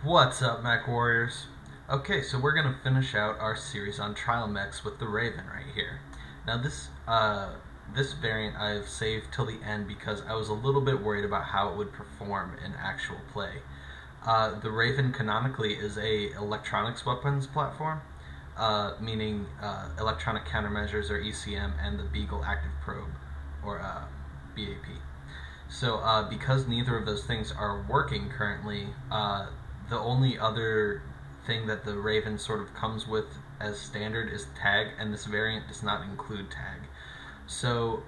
What's up, Mech Warriors? Okay, so we're gonna finish out our series on Trial Mechs with the Raven right here. Now this variant I've saved till the end because I was a little bit worried about how it would perform in actual play. The Raven canonically is a electronics weapons platform, meaning electronic countermeasures or ECM and the Beagle active probe or BAP. So because neither of those things are working currently, the only other thing that the Raven sort of comes with as standard is tag, and this variant does not include tag. So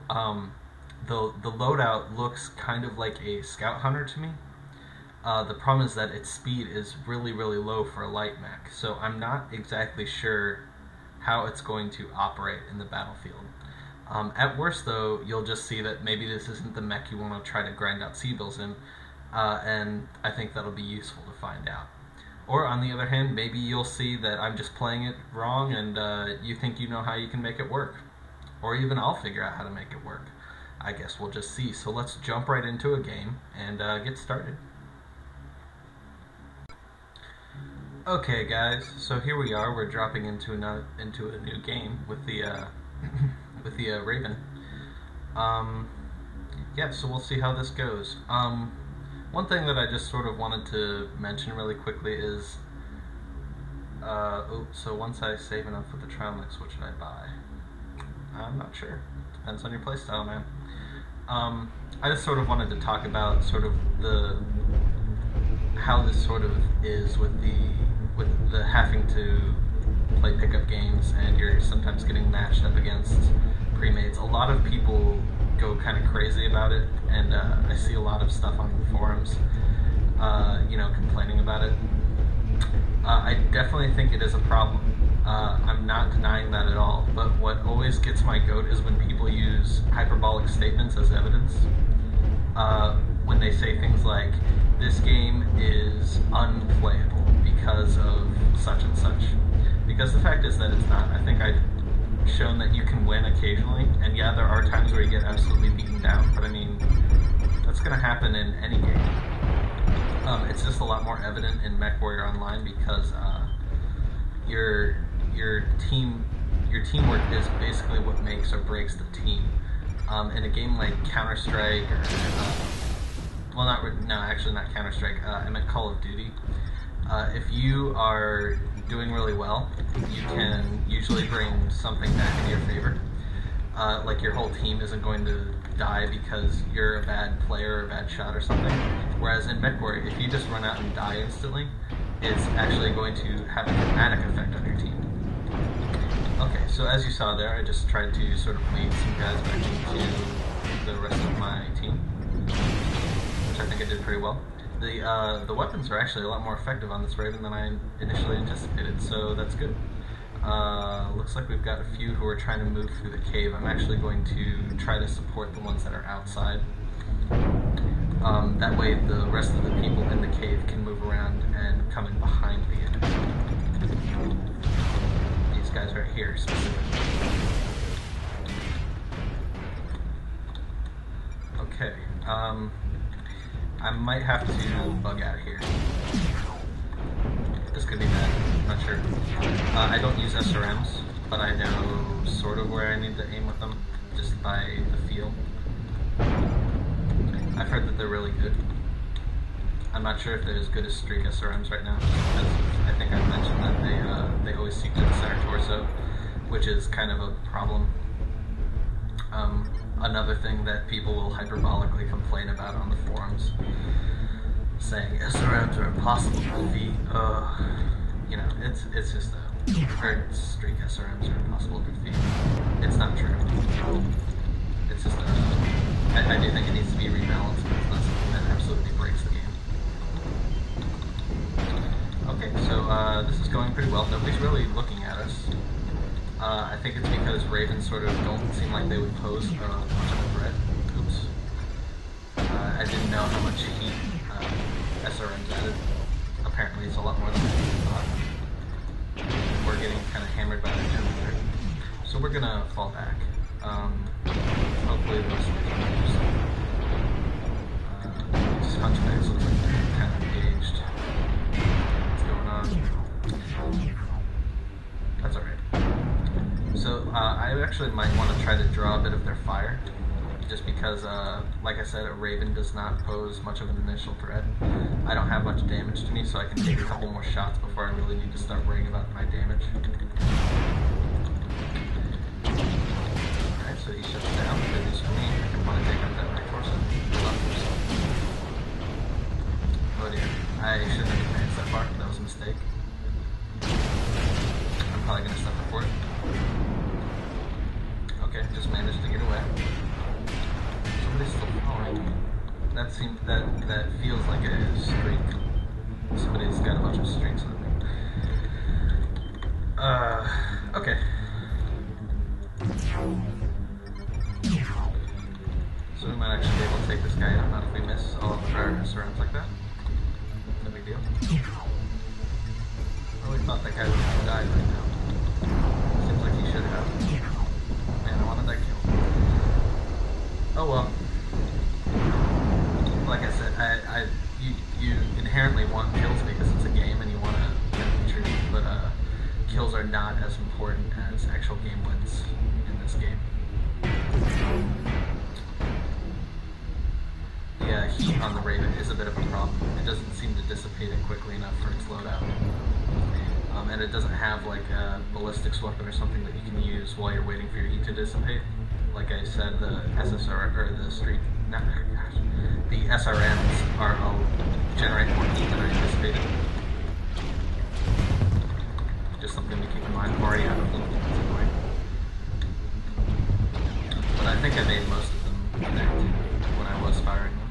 the loadout looks kind of like a scout hunter to me. The problem is that its speed is really low for a light mech, so I'm not exactly sure how it's going to operate in the battlefield. At worst, though, you'll just see that maybe this isn't the mech you want to try to grind out C-bills in, and I think that'll be useful to find out. Or, on the other hand, maybe you'll see that I'm just playing it wrong and you think you know how you can make it work. Or even I'll figure out how to make it work. I guess we'll just see. So let's jump right into a game and get started. Okay, guys, so here we are. We're dropping into a new game with the with the Raven. Yeah, so we'll see how this goes. One thing that I just sort of wanted to mention really quickly is, so once I save enough with the Trial Mechs, what should I buy? I'm not sure. Depends on your playstyle, man. I just sort of wanted to talk about sort of how this sort of is with the having to play pickup games and you're sometimes getting matched up against pre-mates. A lot of people go kind of crazy about it, and I see a lot of stuff on the forums, complaining about it. I definitely think it is a problem. I'm not denying that at all, but what always gets my goat is when people use hyperbolic statements as evidence. When they say things like, this game is unplayable because of such and such. Because the fact is that it's not. I think I've shown that you can win occasionally, and yeah, there are times where you get absolutely beaten down, but I mean, that's going to happen in any game. It's just a lot more evident in Mechwarrior Online because your teamwork is basically what makes or breaks the team. In a game like Counter-Strike, or actually not Counter-Strike, I meant Call of Duty. If you are doing really well, you can usually bring something back in your favor. Like your whole team isn't going to die because you're a bad player or a bad shot or something. Whereas in Mechwarrior, if you just run out and die instantly, it's actually going to have a dramatic effect on your team. Okay, so as you saw there, I just tried to sort of lead some guys back into the rest of my team, which I think I did pretty well. The weapons are actually a lot more effective on this Raven than I initially anticipated, so that's good. Looks like we've got a few who are trying to move through the cave. I'm actually going to try to support the ones that are outside. That way the rest of the people in the cave can move around and come in behind the enemy. These guys right here specifically. Okay, I might have to bug out here. This could be bad, I'm not sure. I don't use SRMs, but I know sort of where I need to aim with them, just by the feel. I've heard that they're really good. I'm not sure if they're as good as streak SRMs right now, because I think I mentioned that they always seek to the center torso, which is kind of a problem. Another thing that people will hyperbolically complain about on the forums, saying SRMs are impossible to defeat. It's just or streak SRMs are impossible to defeat. It's not true. It's just I do think it needs to be rebalanced, but it's not something that absolutely breaks the game. Okay, so this is going pretty well. Nobody's really looking at us. I think it's because Ravens sort of don't seem like they would pose much of a threat. Oops. I didn't know how much heat SRMs added. Apparently it's a lot more than I thought. We're getting kind of hammered by the enemy there. So we're gonna fall back. Hopefully the rest of the team just hunchbacks looks like they're kind of engaged. actually might want to try to draw a bit of their fire, just because, like I said, a Raven does not pose much of an initial threat. I don't have much damage to me, so I can take a couple more shots before I really need to start worrying about my damage. Alright, so he shuts down. Good news for me. I can want to take out that right torso. Oh dear. I shouldn't have advanced that far. That was a mistake. I'm probably going to suffer for it. Okay, just managed to get away. Somebody's still following me. That feels like a streak. Somebody's got a bunch of streaks on me. Okay. So we might actually be able to take this guy out, not if we miss all of the prior rounds like that. No big deal. I really thought that guy would have died right now. Seems like he should have. Man, I wanted that kill. Oh well. Like I said, you inherently want kills because it's a game and you want to get the truth, but kills are not as important as actual game wins in this game. The heat on the Raven is a bit of a problem. It doesn't seem to dissipate it quickly enough for its loadout. And it doesn't have like a ballistics weapon or something that you can use while you're waiting for your heat to dissipate. Like I said, the SSR, or the the SRMs generate more heat than I anticipated. Just something to keep in mind. I'm already out of them. That's annoying. But I think I made most of them connect when I was firing them.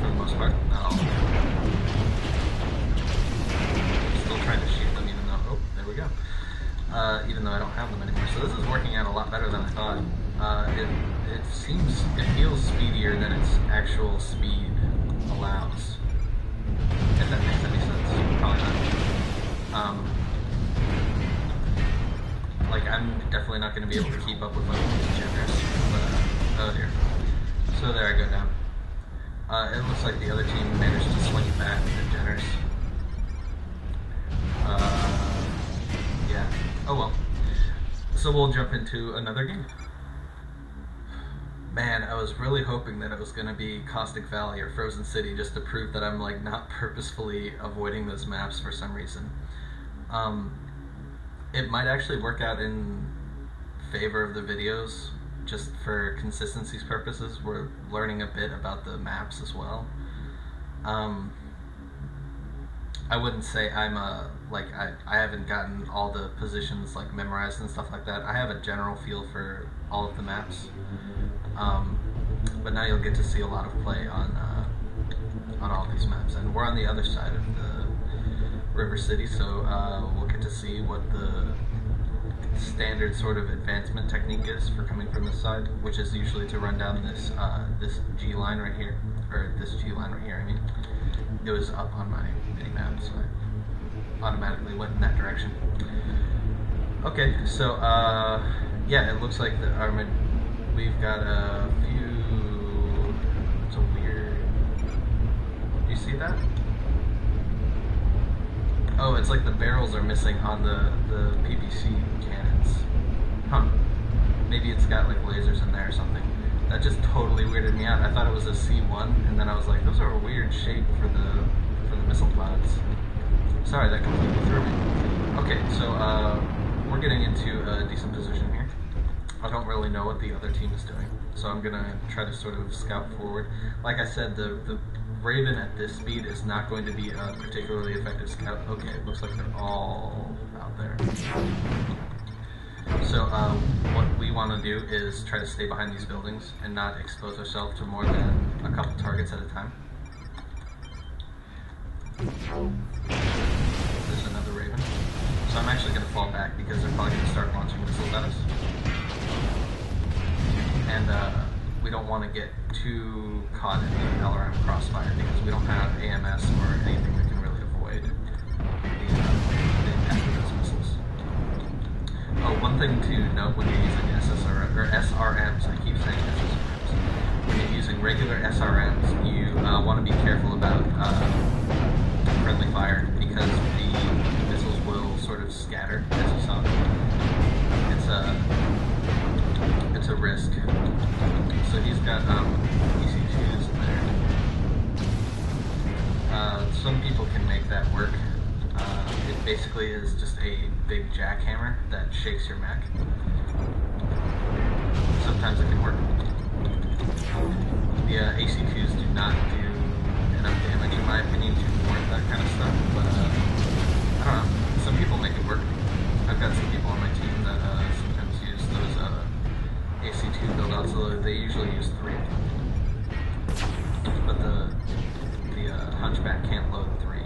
For the most part, not all of them. Still trying to shoot them even though, oh, there we go. Even though I don't have them anymore. So this is working out a lot better than I thought. It feels speedier than its actual speed allows. If that makes any sense. Probably not. Like, I'm definitely not going to be able to keep up with these generous, but, oh dear. So there I go down. It looks like the other team managed to swing it back with the generous. Yeah. Oh well. So we'll jump into another game. Man, I was really hoping that it was going to be Caustic Valley or Frozen City just to prove that I'm like not purposefully avoiding those maps for some reason. It might actually work out in favor of the videos just for consistency's purposes. We're learning a bit about the maps as well. I wouldn't say I'm I haven't gotten all the positions like memorized and stuff like that. I have a general feel for all of the maps. But now you'll get to see a lot of play on all these maps, and we're on the other side of the River City, so we'll get to see what the standard sort of advancement technique is for coming from this side, which is usually to run down this this G line right here, or this G line right here. I mean, it was up on my mini map, so I automatically went in that direction. Okay, so yeah, it looks like we've got a few. It's a weird. Do you see that? Oh, it's like the barrels are missing on the PPC cannons. Huh. Maybe it's got like lasers in there or something. That just totally weirded me out. I thought it was a C1, and then I was like, those are a weird shape for the missile pods. Sorry, that completely threw me. Okay, so we're getting into a decent position here. I don't really know what the other team is doing, so I'm gonna try to sort of scout forward. Like I said, the Raven at this speed is not going to be a particularly effective scout. Okay, it looks like they're all out there. So what we want to do is try to stay behind these buildings and not expose ourselves to more than a couple targets at a time. There's another Raven. So I'm actually going to fall back because they're probably going to start launching missiles at us. And we don't want to get too caught in the LRM crossfire because we don't have AMS or anything that can really avoid the impact of those missiles. Oh, one thing to note when you're using SRMs, I keep saying SSRMs. When you're using regular SRMs, you want to be careful about friendly fire because the missiles will sort of scatter, as you saw. It's Some people can make that work. It basically is just a big jackhammer that shakes your mech. Sometimes it can work. The AC2s do not do enough damage, in my opinion, to warrant that kind of stuff, but I don't know. Some people make it work. I've got some people on my team that sometimes use those AC2 build-outs, although they usually use 3. But the Hunchback can't load 3. I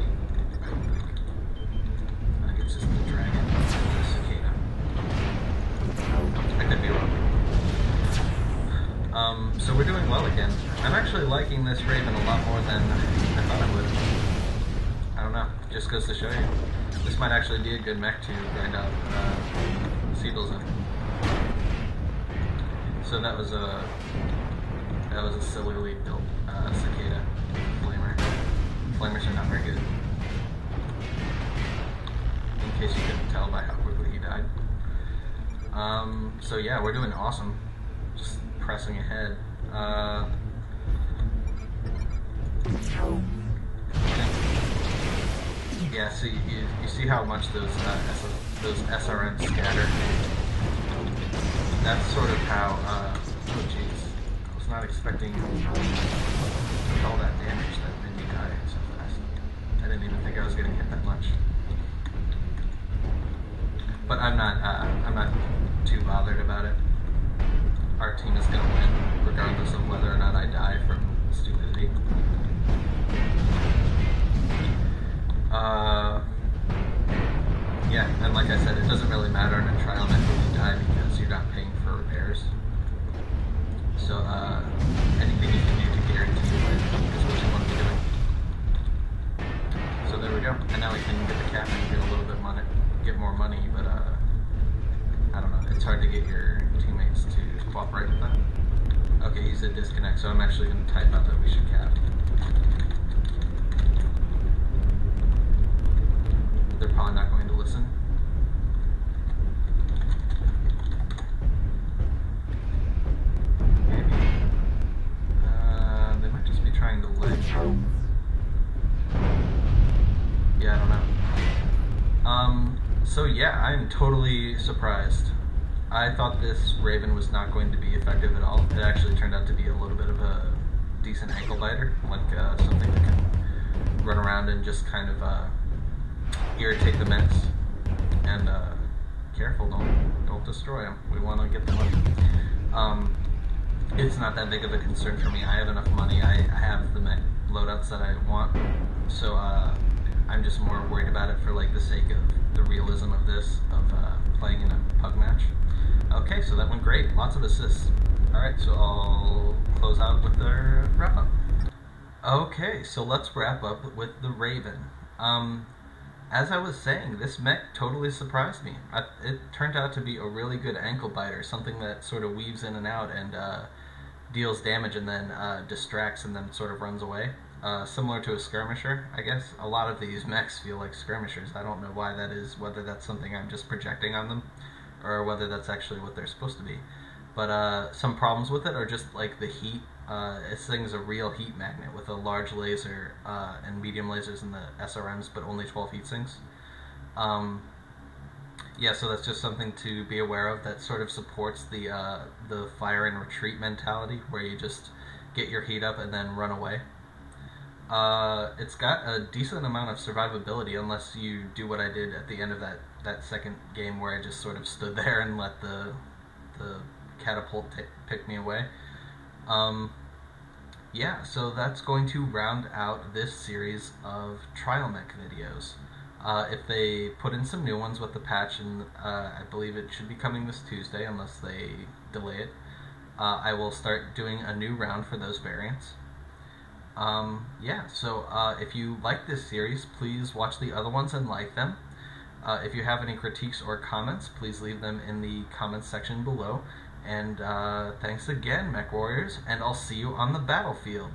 think it's just the Dragon and the Cicada. I could be wrong. So we're doing well again. I'm actually liking this Raven a lot more than I thought I would. I don't know, just goes to show you. This might actually be a good mech to grind out Seagulls in. So that was a sillily built Cicada Flamer. Flamers are not very good. In case you couldn't tell by how quickly he died. So yeah, we're doing awesome. Just pressing ahead. Yeah, so you see how much those SRMs scatter. That's sort of how. Oh jeez, I was not expecting all that damage that made me die so fast. I didn't even think I was going to get that much. But I'm not too bothered about it. Our team is going to win, regardless of whether or not I die from stupidity. Yeah, and like I said, it doesn't really matter in a trial mech when you die because you're not paying for repairs. So, anything you can do to guarantee you win is what you want to be doing. So there we go. And now we can get the cap and get a little bit money, get more money, but I don't know. It's hard to get your teammates to cooperate with that. Okay, he said disconnect, so I'm actually going to type out that we should cap. They're probably not going to listen. Maybe. They might just be trying to ledge. Yeah, I don't know. So yeah, I'm totally surprised. I thought this Raven was not going to be effective at all. It actually turned out to be a little bit of a decent ankle biter, like something that can run around and just kind of irritate the mechs. And careful, don't destroy them. We want to get the money. It's not that big of a concern for me. I have enough money. I have the mech loadouts that I want, so I'm just more worried about it for like the sake of the realism of this, of playing in a pug match. Okay, so that went great. Lots of assists. Alright, so I'll close out with the wrap up. Okay, so let's wrap up with the Raven. As I was saying, this mech totally surprised me. It turned out to be a really good ankle biter, something that sort of weaves in and out and deals damage and then distracts and then sort of runs away. Similar to a skirmisher, I guess. A lot of these mechs feel like skirmishers. I don't know why that is, whether that's something I'm just projecting on them, or whether that's actually what they're supposed to be. But some problems with it are just like the heat. This thing is a real heat magnet with a large laser and medium lasers in the SRMs, but only 12 heat sinks. Yeah, so that's just something to be aware of that sort of supports the fire and retreat mentality, where you just get your heat up and then run away. It's got a decent amount of survivability, unless you do what I did at the end of that second game, where I just sort of stood there and let the catapult pick me away. Yeah, so that's going to round out this series of Trial Mech videos. If they put in some new ones with the patch, and I believe it should be coming this Tuesday, unless they delay it, I will start doing a new round for those variants. Yeah, so if you like this series, please watch the other ones and like them. If you have any critiques or comments, please leave them in the comments section below. And thanks again, Mech Warriors, and I'll see you on the battlefield.